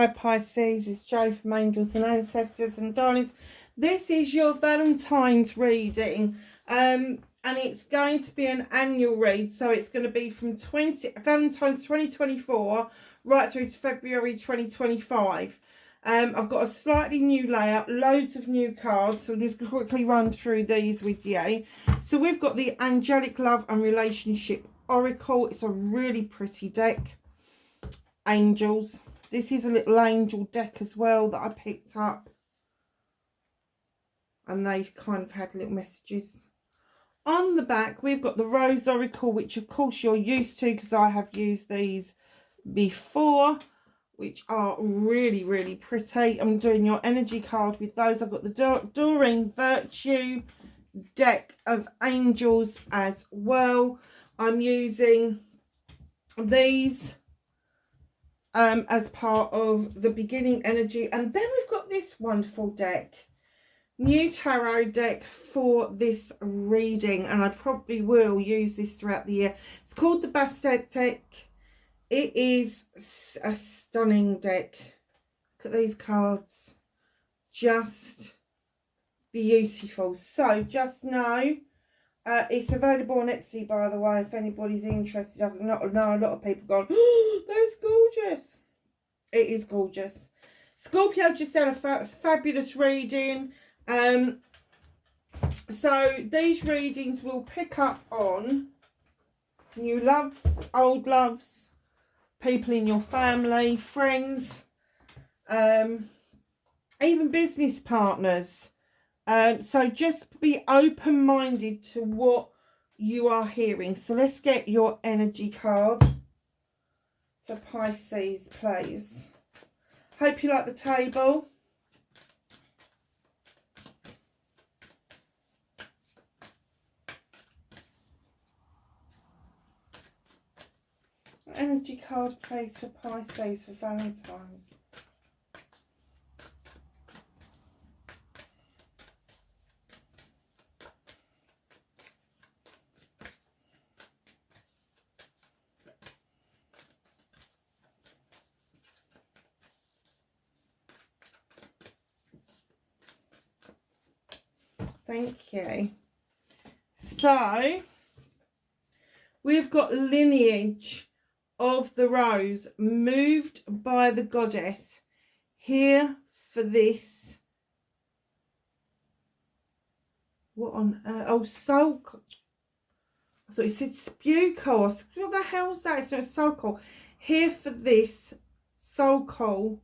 Hi Pisces, it's Jo from Angels and Ancestors and Darlings. This is your Valentine's reading, and it's going to be an annual read, so it's going to be from Valentine's 2024 right through to February 2025. I've got a slightly new layout, loads of new cards, so I'll just quickly run through these with you. So we've got the Angelic Love and Relationship Oracle. It's a really pretty deck. Angels. This is a little angel deck as well that I picked up. And they kind of had little messages. On the back, we've got the Rose Oracle, which of course you're used to because I have used these before, which are really, really pretty. I'm doing your energy card with those. I've got the Doreen Virtue deck of angels as well. I'm using these as part of the beginning energy. And then we've got this wonderful deck, new tarot deck for this reading, and I probably will use this throughout the year. It's called the Bastet deck. It is a stunning deck. Look at these cards, just beautiful. So just know it's available on Etsy, by the way, if anybody's interested. I know a lot of people gone, oh, that's gorgeous. It is gorgeous. Scorpio just had a fabulous reading. So these readings will pick up on new loves, old loves, people in your family, friends, even business partners. So just be open-minded to what you are hearing. So let's get your energy card for Pisces, please. Hope you like the table. Energy card, please, for Pisces for Valentine's. Thank you. So we've got lineage of the rose, moved by the goddess, here for this. What on earth? Oh, soul. I thought it said spew coal. What the hell's that? It's not soul coal. Here for this, soul coal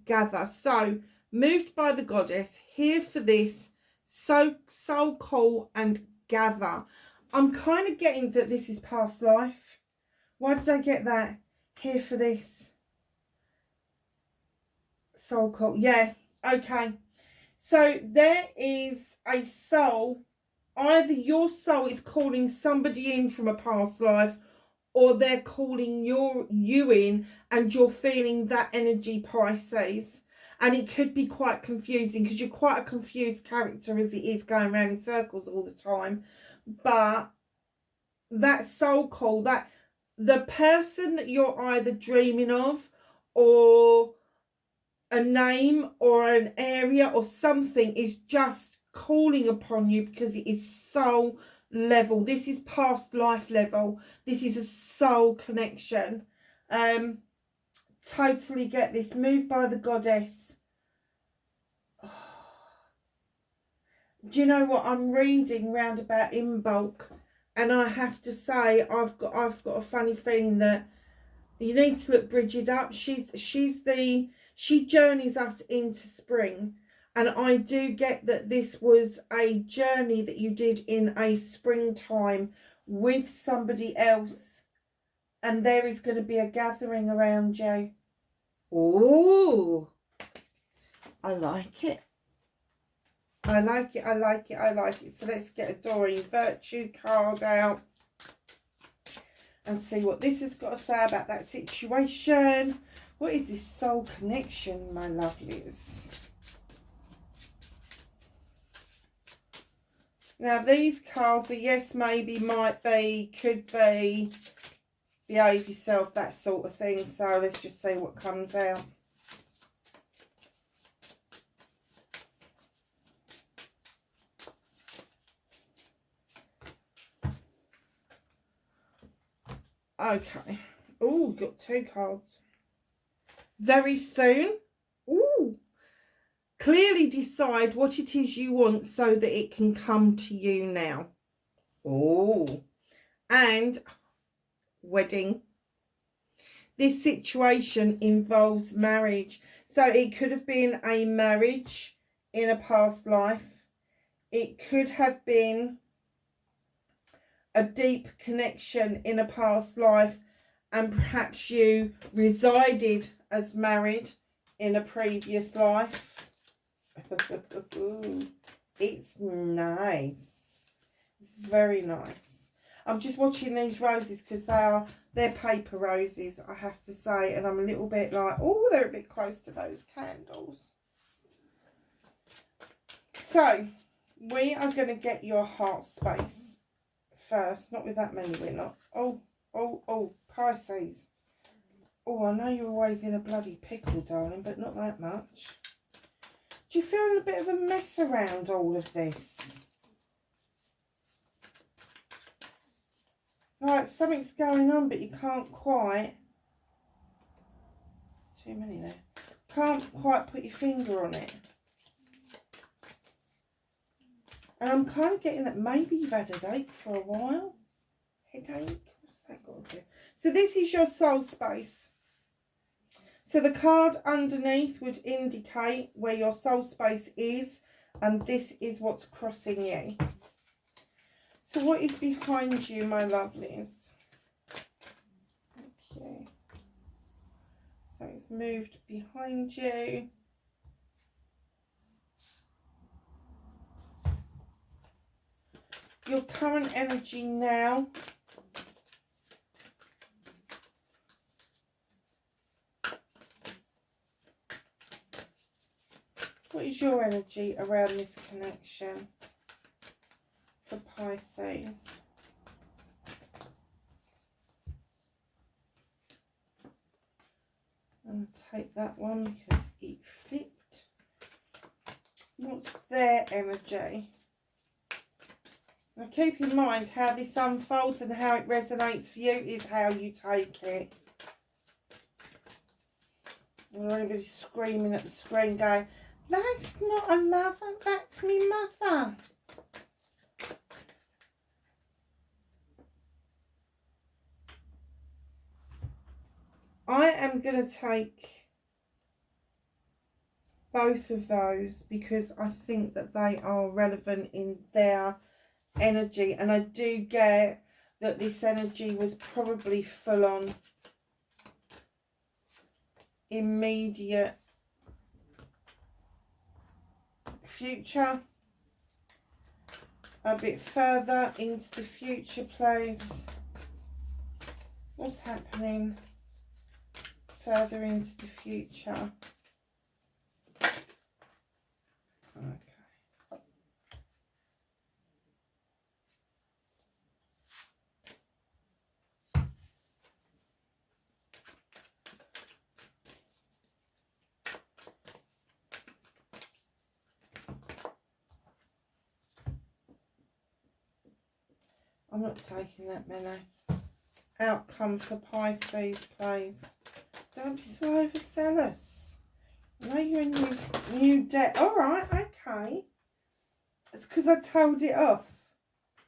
gather. So moved by the goddess, here for this, soul coal and gather. I'm kind of getting that this is past life. Why did I get that? Here for this, soul coal. Yeah, okay. So there is a soul. Either your soul is calling somebody in from a past life, or they're calling you in, and you're feeling that energy, Pisces. And it could be quite confusing because you're quite a confused character as it is, going around in circles all the time. But that soul call, that the person that you're either dreaming of, or a name or an area or something, is just calling upon you because it is soul level. This is past life level. This is a soul connection. Totally get this. Moved by the goddess. Do you know what? I'm reading roundabout in bulk, and I have to say I've got a funny feeling that you need to look Bridget up. She journeys us into spring, and I do get that this was a journey that you did in a springtime with somebody else, and there is going to be a gathering around you. Oh, I like it. I like it, I like it, I like it. So let's get a Doreen Virtue card out and see what this has got to say about that situation. What is this soul connection, my lovelies? Now, these cards are yes, maybe, might be, could be, behave yourself, that sort of thing. So let's just see what comes out. Okay. Oh, got 2 cards. Very soon. Ooh. Clearly decide what it is you want so that it can come to you now. Oh. And wedding. This situation involves marriage. So it could have been a marriage in a past life. It could have been a deep connection in a past life, and perhaps you resided as married in a previous life. It's nice. It's very nice. I'm just watching these roses because they're paper roses, I have to say, and I'm a little bit like, oh, they're a bit close to those candles. So we are going to get your heart space first. Not with that many, we're not. Oh, Pisces. Oh, I know you're always in a bloody pickle, darling, but not that much. Do you feel a bit of a mess around all of this? Like something's going on, but you can't quite. There's too many there. Can't quite put your finger on it. And I'm kind of getting that maybe you've had a headache for a while. Headache? What's that got to do? So this is your soul space. So the card underneath would indicate where your soul space is, and this is what's crossing you. So what is behind you, my lovelies? Okay. So it's moved behind you. Your current energy now. What is your energy around this connection for Pisces? I'm going to take that one because it flipped. What's their energy? Now keep in mind how this unfolds and how it resonates for you is how you take it. And everybody screaming at the screen going, that's not a mother, that's me mother. I am going to take both of those because I think that they are relevant in their energy, and I do get that this energy was probably full on immediate future, a bit further into the future, please. What's happening further into the future? Okay. I'm not taking that many. Outcome for Pisces, please. Don't be so overzealous. I know you're in new debt. All right, okay. It's because I told it off.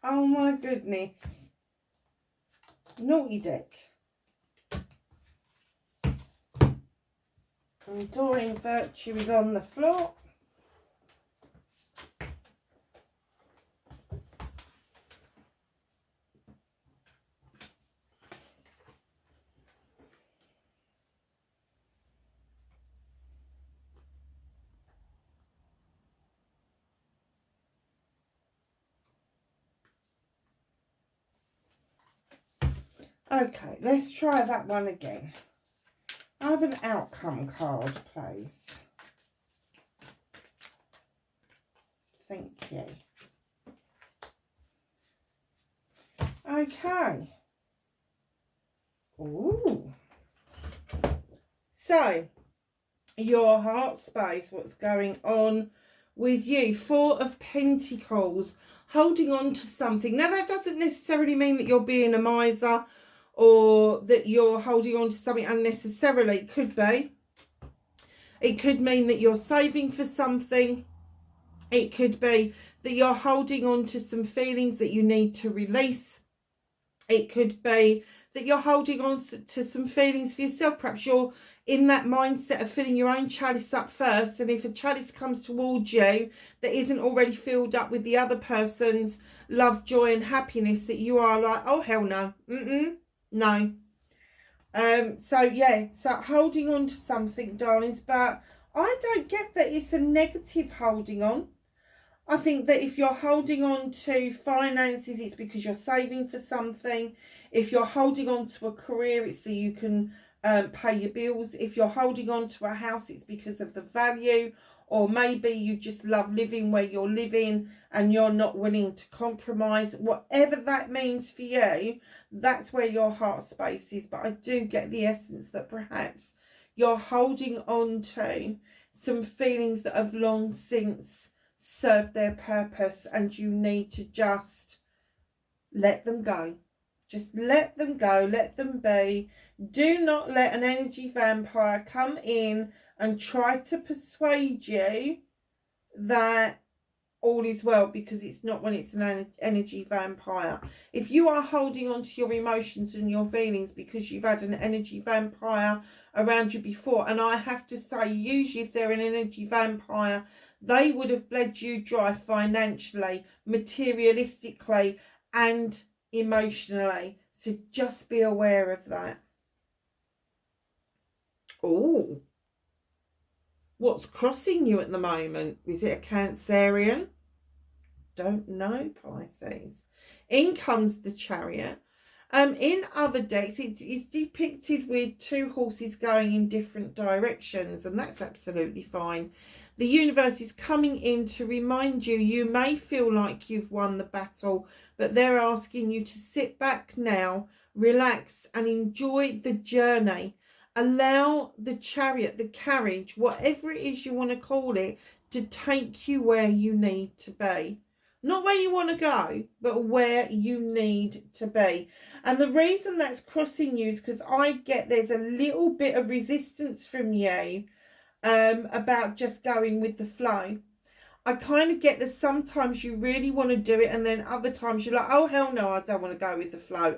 Oh my goodness. Naughty deck. Enduring virtue is on the floor. Okay, let's try that one again. I have an outcome card, please. Thank you. Okay. Ooh. So, your heart space, what's going on with you? 4 of Pentacles, holding on to something. Now, that doesn't necessarily mean that you're being a miser or that you're holding on to something unnecessarily. It could be. It could mean that you're saving for something. It could be that you're holding on to some feelings that you need to release. It could be that you're holding on to some feelings for yourself. Perhaps you're in that mindset of filling your own chalice up first. And if a chalice comes towards you that isn't already filled up with the other person's love, joy and happiness, that you are like, oh, hell no. No. So yeah, so holding on to something, darlings, but I don't get that it's a negative holding on. I think that if you're holding on to finances, it's because you're saving for something. If you're holding on to a career, it's so you can pay your bills. If you're holding on to a house, it's because of the value. Or maybe you just love living where you're living and you're not willing to compromise. Whatever that means for you, that's where your heart space is. But I do get the essence that perhaps you're holding on to some feelings that have long since served their purpose, and you need to just let them go. Just let them go, let them be. Do not let an energy vampire come in and try to persuade you that all is well, because it's not when it's an energy vampire. If you are holding on to your emotions and your feelings because you've had an energy vampire around you before, and I have to say, usually if they're an energy vampire, they would have bled you dry financially, materialistically and emotionally. So just be aware of that. Oh, what's crossing you at the moment? Is it a Cancerian? Don't know, Pisces. In comes the Chariot. In other decks, it is depicted with two horses going in different directions, and that's absolutely fine. The universe is coming in to remind you, you may feel like you've won the battle, but they're asking you to sit back now, relax and enjoy the journey. Allow the chariot, the carriage, whatever it is you want to call it, to take you where you need to be. Not where you want to go, but where you need to be. And the reason that's crossing you is because I get there's a little bit of resistance from you about just going with the flow. I kind of get that sometimes you really want to do it, and then other times you're like, oh, hell no, I don't want to go with the flow.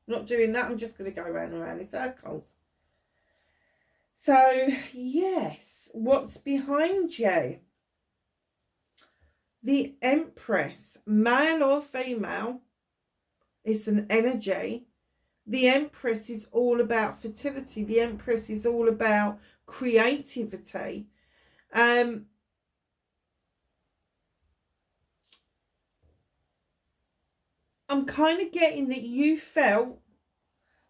Not doing that. I'm just going to go round and round in circles. So, yes, what's behind you? The Empress, male or female, it's an energy. The Empress is all about fertility. The Empress is all about creativity. I'm kind of getting that you felt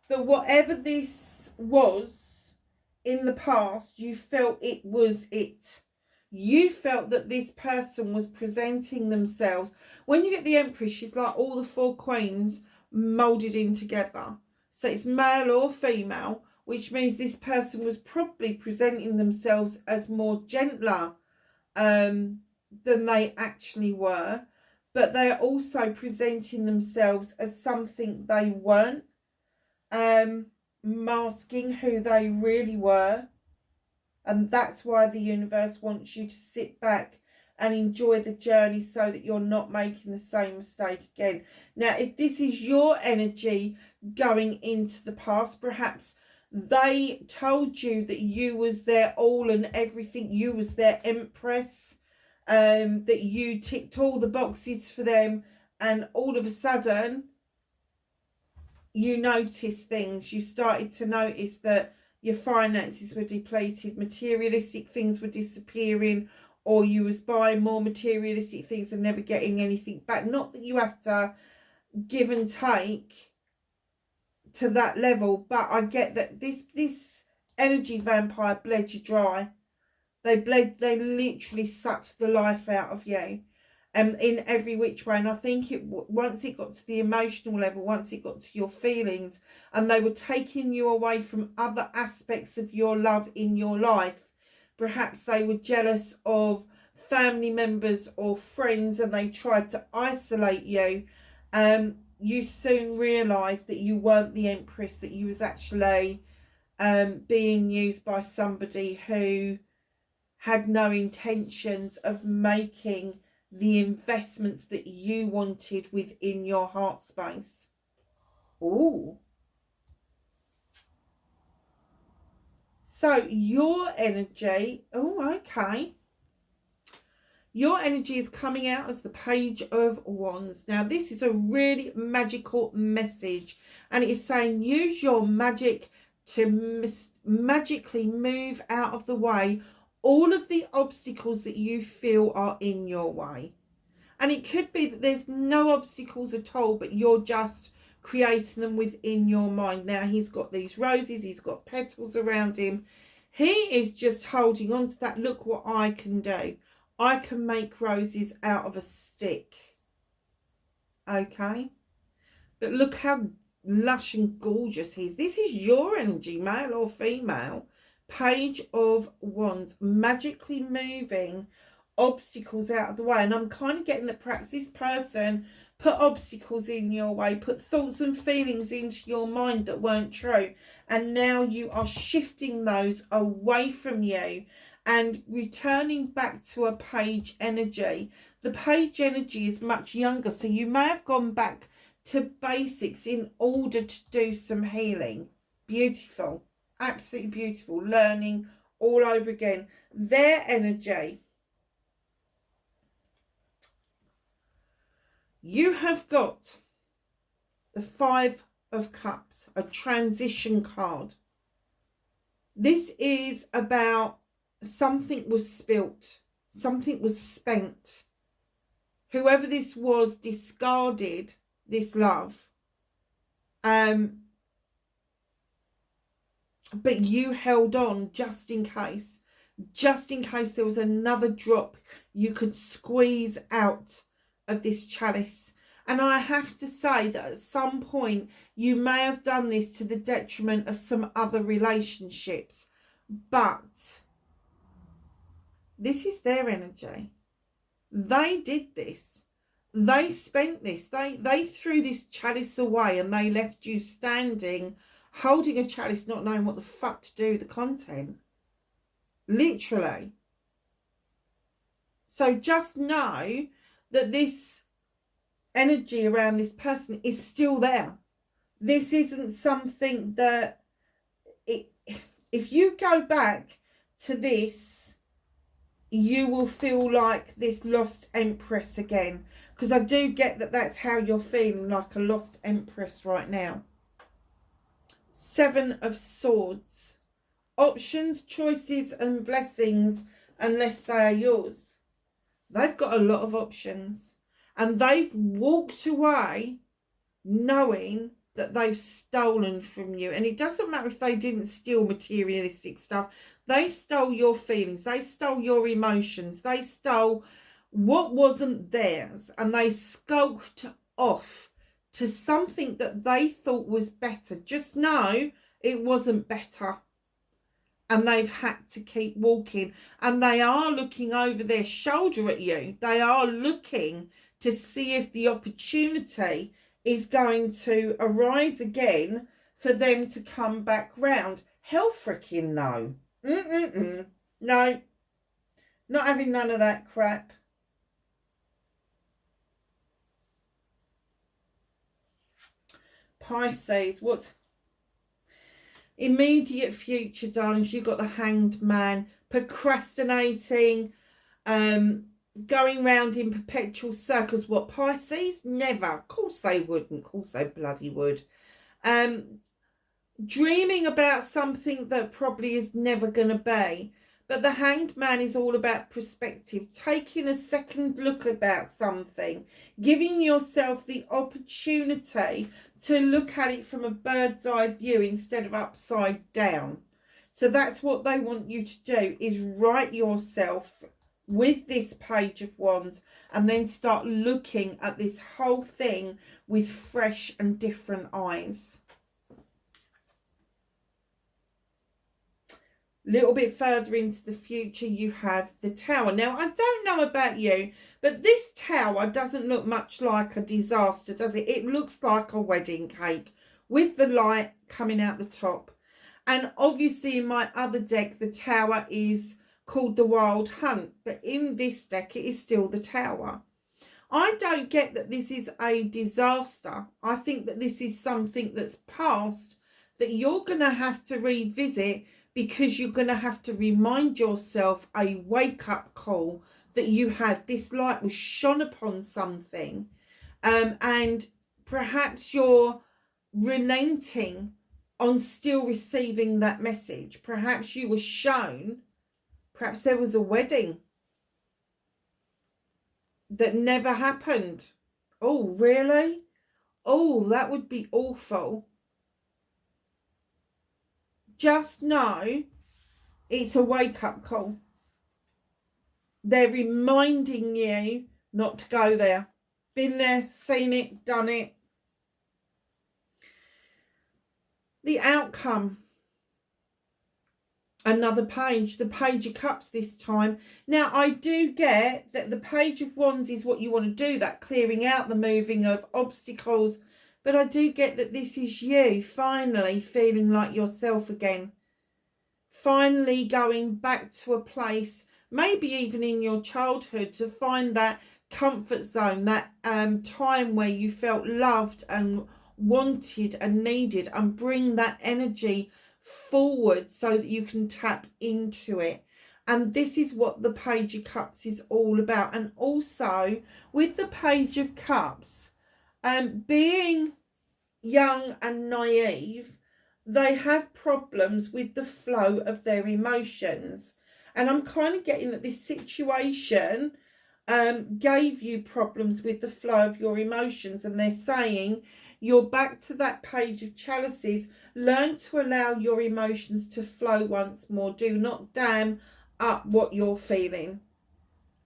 that whatever this was in the past, you felt it was it. You felt that this person was presenting themselves. When you get the Empress, she's like all the four queens molded in together. So it's male or female, which means this person was probably presenting themselves as more gentler than they actually were. But they're also presenting themselves as something they weren't, masking who they really were. And that's why the universe wants you to sit back and enjoy the journey so that you're not making the same mistake again. Now, if this is your energy going into the past, perhaps they told you that you was their all and everything. You was their Empress, that you ticked all the boxes for them. And all of a sudden, you noticed things. You started to notice that your finances were depleted, materialistic things were disappearing, or you was buying more materialistic things and never getting anything back. Not that you have to give and take to that level, but I get that this energy vampire bled you dry. They literally sucked the life out of you. In every which way. And I think once it got to the emotional level, once it got to your feelings, and they were taking you away from other aspects of your love in your life, perhaps they were jealous of family members or friends and they tried to isolate you. you soon realised that you weren't the Empress, that you was actually being used by somebody who had no intentions of making the investments that you wanted within your heart space. Ooh. So your energy, oh, okay. Your energy is coming out as the Page of Wands. Now, this is a really magical message, and it is saying use your magic to magically move out of the way all of the obstacles that you feel are in your way. And it could be that there's no obstacles at all, but you're just creating them within your mind. Now, he's got these roses, he's got petals around him. He is just holding on to that. Look what I can do. I can make roses out of a stick. Okay? But look how lush and gorgeous he is. This is your energy, male or female. Page of Wands, magically moving obstacles out of the way. And I'm kind of getting that perhaps this person put obstacles in your way, put thoughts and feelings into your mind that weren't true, and now you are shifting those away from you and returning back to a page energy. The page energy is much younger, so you may have gone back to basics in order to do some healing. Beautiful, absolutely beautiful. Learning all over again. Their energy, you have got the Five of Cups, a transition card. This is about something was spilt, something was spent. Whoever this was discarded this love. But you held on just in case there was another drop you could squeeze out of this chalice. And I have to say that at some point you may have done this to the detriment of some other relationships, but this is their energy. They did this. They spent this. They threw this chalice away and they left you standing holding a chalice, not knowing what the fuck to do with the content. Literally. So just know that this energy around this person is still there. This isn't something that if you go back to this, you will feel like this lost empress again, because I do get that that's how you're feeling, like a lost empress right now. Seven of Swords. Options, choices and blessings, unless they are yours. They've got a lot of options, and they've walked away knowing that they've stolen from you. And it doesn't matter if they didn't steal materialistic stuff. They stole your feelings. They stole your emotions. They stole what wasn't theirs, and they skulked off to something that they thought was better. Just know it wasn't better. And they've had to keep walking. And they are looking over their shoulder at you. They are looking to see if the opportunity is going to arise again for them to come back round. Hell freaking no. No. Not having none of that crap. Pisces, what's immediate future, darlings? You've got the Hanged Man, procrastinating, going round in perpetual circles. What, Pisces? Never. Of course they wouldn't. Of course they bloody would. Dreaming about something that probably is never going to be. But the Hanged Man is all about perspective, taking a second look about something, giving yourself the opportunity to look at it from a bird's eye view instead of upside down. So that's what they want you to do, is right yourself with this Page of Wands and then start looking at this whole thing with fresh and different eyes. A little bit further into the future, you have the Tower. Now, I don't know about you, but this Tower doesn't look much like a disaster, does it? It looks like a wedding cake with the light coming out the top. And obviously in my other deck, the Tower is called the Wild Hunt. But in this deck, it is still the Tower. I don't get that this is a disaster. I think that this is something that's past that you're going to have to revisit, because you're going to have to remind yourself a wake-up call that you had. This light was shone upon something, and perhaps you're relenting on still receiving that message. Perhaps you were shown, perhaps there was a wedding that never happened. Oh, really? Oh, that would be awful. Just know it's a wake-up call. They're reminding you not to go there. Been there, seen it, done it. The outcome. Another page, the Page of Cups this time. Now, I do get that the Page of Wands is what you want to do, that clearing out, the moving of obstacles. But I do get that this is you finally feeling like yourself again. Finally going back to a place, maybe even in your childhood, to find that comfort zone, that time where you felt loved and wanted and needed, and bring that energy forward so that you can tap into it. And this is what the Page of Cups is all about. And also with the Page of Cups, being young and naive, they have problems with the flow of their emotions. And I'm kind of getting that this situation gave you problems with the flow of your emotions. And they're saying you're back to that Page of Chalices. Learn to allow your emotions to flow once more. Do not dam up what you're feeling.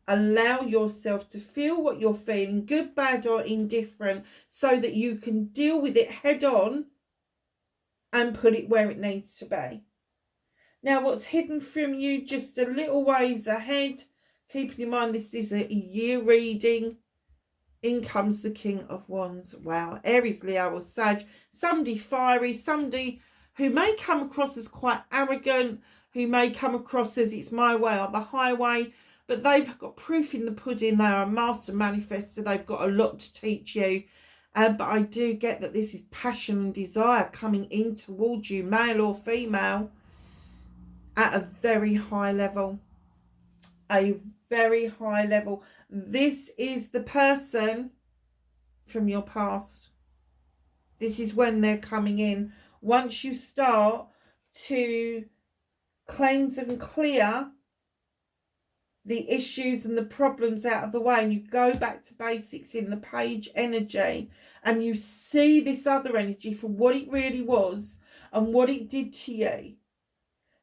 Allow yourself to feel what you're feeling, good, bad or indifferent, so that you can deal with it head on and put it where it needs to be. Now, what's hidden from you just a little ways ahead, keeping in mind this is a year reading. In comes the King of Wands. Wow, Aries, Leo or Sag. Somebody fiery, somebody who may come across as quite arrogant, who may come across as it's my way or the highway. But they've got proof in the pudding. They're a master manifester. They've got a lot to teach you. But I do get that this is passion and desire coming in towards you, male or female, at a very high level. A very high level. This is the person from your past. This is when they're coming in. Once you start to cleanse and clear the issues and the problems out of the way, and you go back to basics in the Page energy, and you see this other energy for what it really was and what it did to you,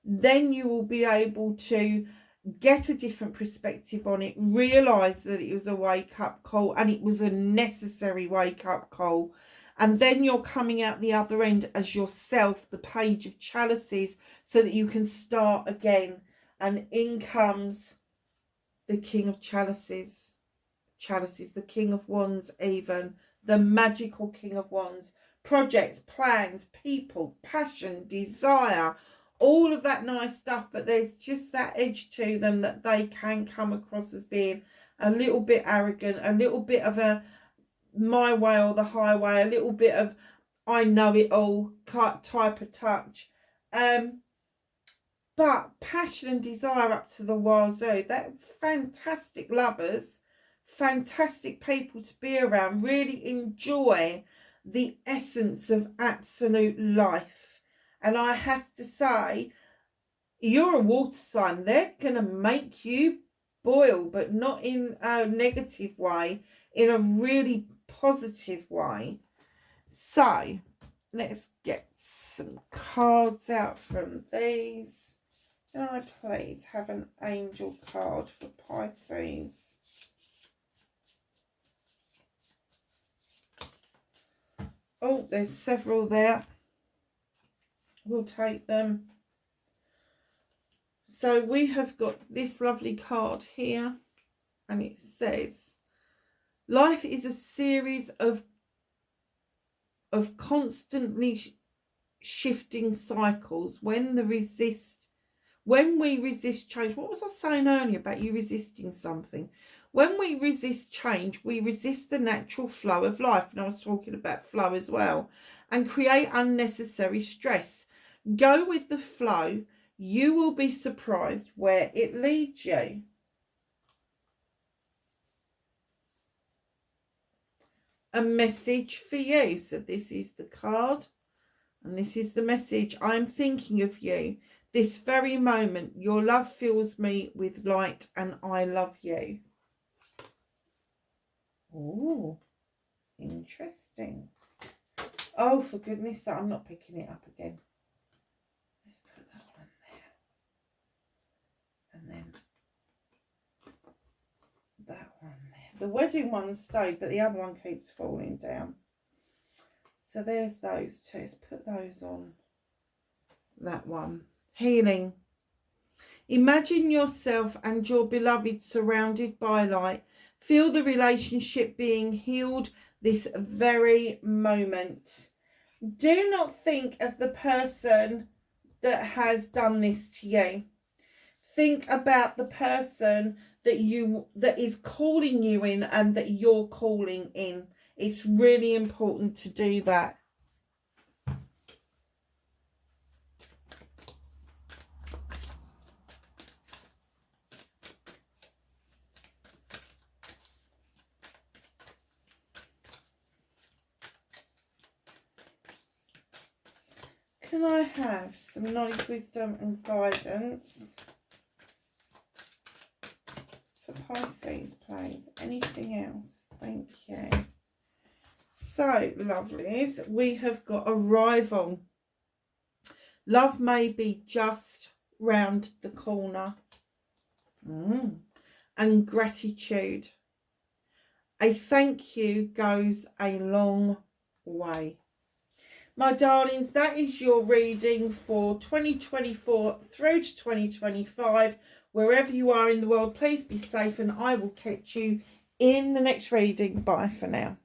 then you will be able to get a different perspective on it, realise that it was a wake-up call, and it was a necessary wake-up call. And then you're coming out the other end as yourself, the Page of Chalices, so that you can start again. And in comes the King of Chalices, the King of Wands, even the magical King of Wands. Projects, plans, people, passion, desire, all of that nice stuff. But there's just that edge to them that they can come across as being a little bit arrogant, a little bit of a my way or the highway, a little bit of I know it all type of touch. But passion and desire up to the wazoo. They're fantastic lovers, fantastic people to be around. Really enjoy the essence of absolute life. And I have to say, you're a water sign. They're going to make you boil, but not in a negative way, in a really positive way. So, let's get some cards out from these. Can I please have an angel card for Pisces? Oh, there's several there. We'll take them. So we have got this lovely card here, and it says, life is a series of constantly shifting cycles. When we resist change, what was I saying earlier about you resisting something? When we resist change, we resist the natural flow of life. And I was talking about flow as well. And create unnecessary stress. Go with the flow. You will be surprised where it leads you. A message for you. So this is the card. And this is the message. I am thinking of you. This very moment, your love fills me with light and I love you. Oh, interesting. Oh, for goodness sake, I'm not picking it up again. Let's put that one there. And then that one there. The wedding one stayed, but the other one keeps falling down. So there's those two. Let's put those on that one. Healing. Imagine yourself and your beloved surrounded by light. Feel the relationship being healed this very moment. Do not think of the person that has done this to you. Think about the person that is calling you in and that you're calling in. It's really important to do that. Can I have some knowledge, wisdom and guidance for Pisces, please? Anything else? Thank you. So, lovelies, we have got arrival. Love may be just round the corner. And gratitude. A thank you goes a long way. My darlings, that is your reading for 2024 through to 2025. Wherever you are in the world, please be safe and I will catch you in the next reading. Bye for now.